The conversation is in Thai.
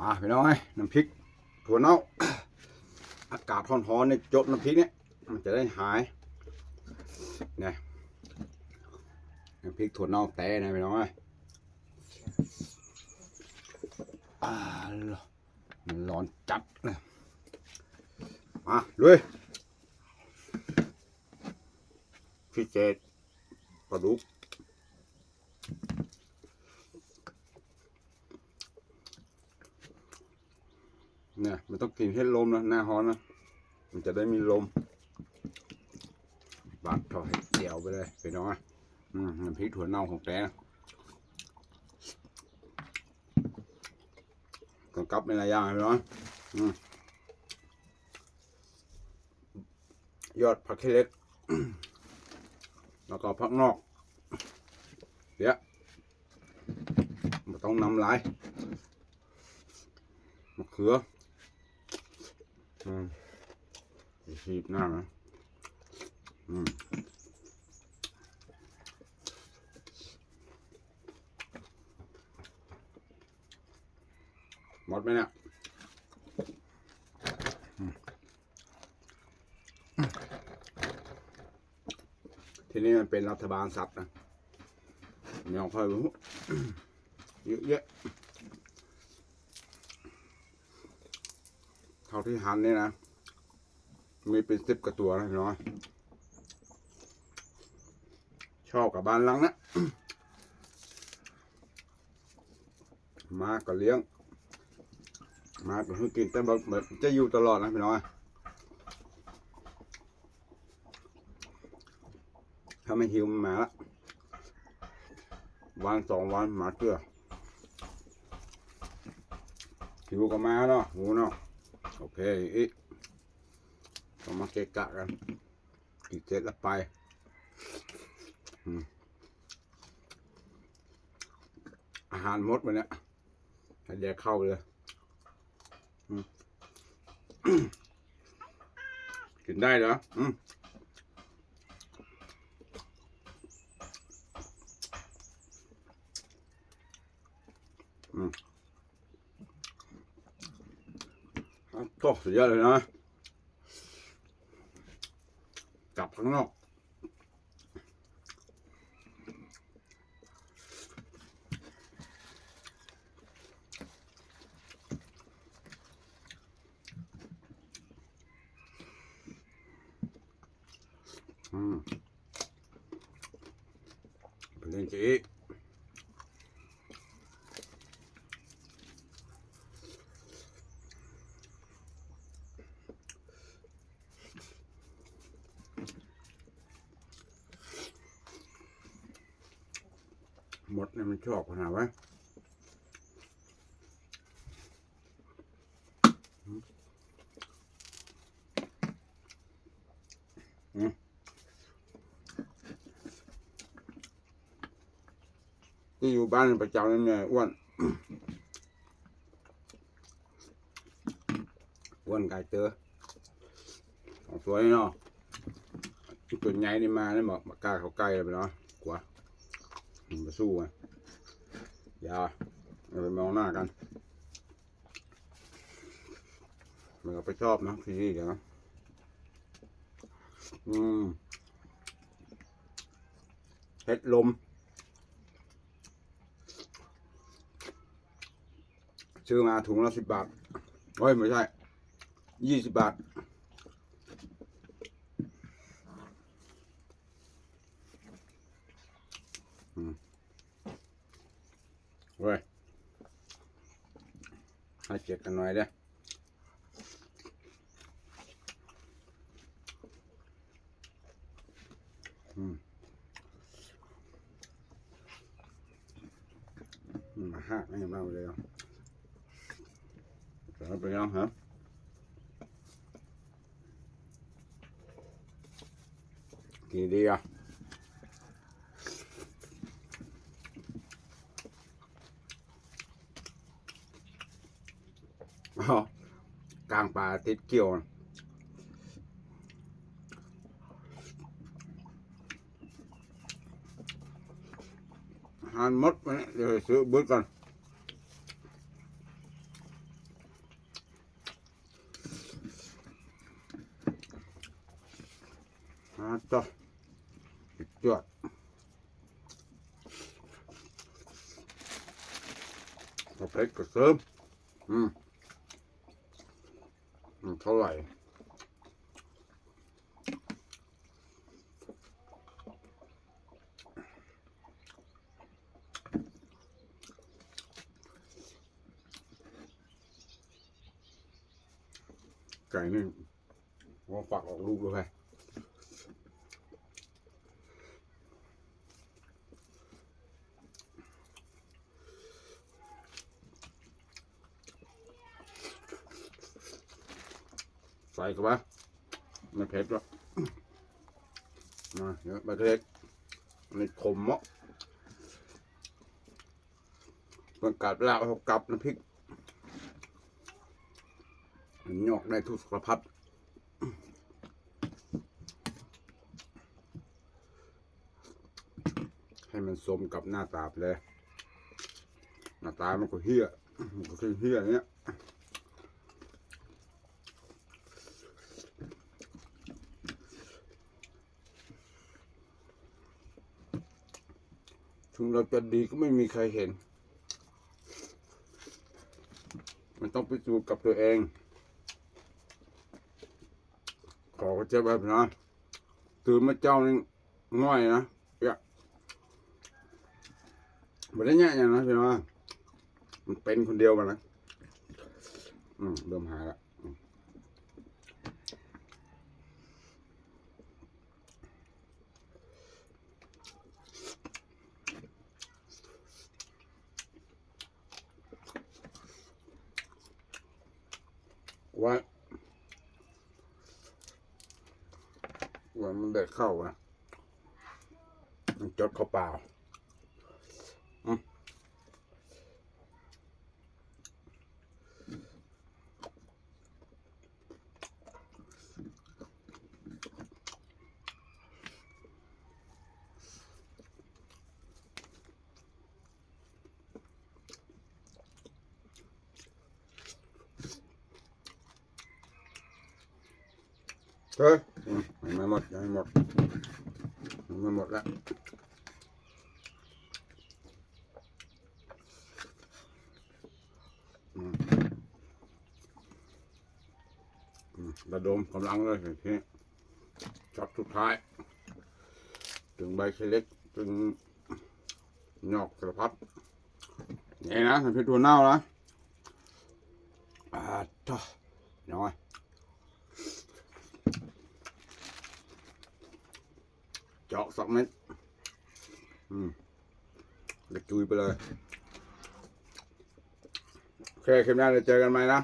มาพี่น้องน้ำพริกถั่วเน่าอากาศร้อนๆเนี่ยจบน้ำพริกเนี่ยมันจะได้หายเนี่ยน้ำพริกถั่วเน่าแต่นะพี่น้องมันร้อนจัดเลยมาลุยพี่เจดปลาดุกเนี่ยมันต้องกินให้ลมนะหน้าร้อนนะมันจะได้มีลมบัดถอยเดี่ยวไปเลยไปน้องน้ำพริกถั่วเน่าของแกกำกับในหลายอย่างเลยเนาะยอดผักเล็กแล้วก็ผักนอกเดี๋ยวมันต้องนำลายมะเขือชีบหน้านะหมดไหมเนี่ยที่นี่มันเป็นรัฐบาลสัตว์นะไม่เอาค่อยรู้เยอะแยะเท่าที่หันนี่นะมีเป็น10กว่าตัวนะพี่น้อยชอบกับบ้านหลังนะมาก็เลี้ยงมาก็ให้กินแต่แบบจะอยู่ตลอดนะพี่น้อยถ้าไม่หิวมันมาละวัน2 วันมาเกลือหิวก็มาเนาะหูเนาะโอเคอีกก็มาเกะกะกันกินเสร็จแล้วไปอาหารหมดไปเนี่ยให้แดกเข้าเลยกินได้เหรอก็สุดยอดเลยนะกลับข้างนอกเป็นเรื่องจีหมดเนี่ยมันชอบขนาดวะที่อยู่บ้านประจำนั่นไงอ้วนไก่เตอของสวยเนาะตัวใหญ่นี่มาเนี่ยบอกมากล้าเขาใกล้เลยไปเนาะกลัวมาสู้ไงอย่าไปมองหน้ากันมันก็ไปชอบนะพี่เดี๋ยวนะเห็ดลมซื้อมาถุงละ10 บาทเฮ้ยไม่ใช่20 บาทเว้ยให้เจ็ดกันหน่อยเด้มาหักให้เราเลยเอาไปยังครับกินดีอ่ะกลางป่าติดเกี่ยวหันมดไปเดี๋ยวซื้อบื้อก่อน จ้ะจวดเอาเพชรก็เสริมเท่าไหร่ไก่นี่ว่าฝักออกลูกเลยใส่เข้าไปไม่เผ็ดหรอกมาเยอะใบเล็กนี่ขมอ่ะมันกัดแล้วเขากลับน้ำพริกมันหยอกได้ทุกสารพัดให้มันสมกับหน้าตาไปเลยหน้าตามันก็เหี้ยมันก็คือเหี้ยเนี้ยถึงเราจะดีก็ไม่มีใครเห็นมันต้องพิสูจน์กับตัวเองขอเจ็บแบบนะตื่นมาเจ้านี่ง่อยนะไม่ได้แย่อย่างนะพี่น้องมันเป็นคนเดียวกันนะเริ่มหายละว่ามันเด็ดเข้าอ่ะมันจดเข้าเปล่าเฮ้ยไม่หมดยังไม่หมดไม่หมดแล้วระดมกำลังเลยทีนี้ช็อตสุดท้ายถึงใบเล็กถึงหยอกสารพัดนี่นะทำเป็นตัวเน่านะต่อน้อยเจาะ2 เม็ดเด็กจุยไปเลยโอเคคลิปหน้าจะเจอกันไหมนะ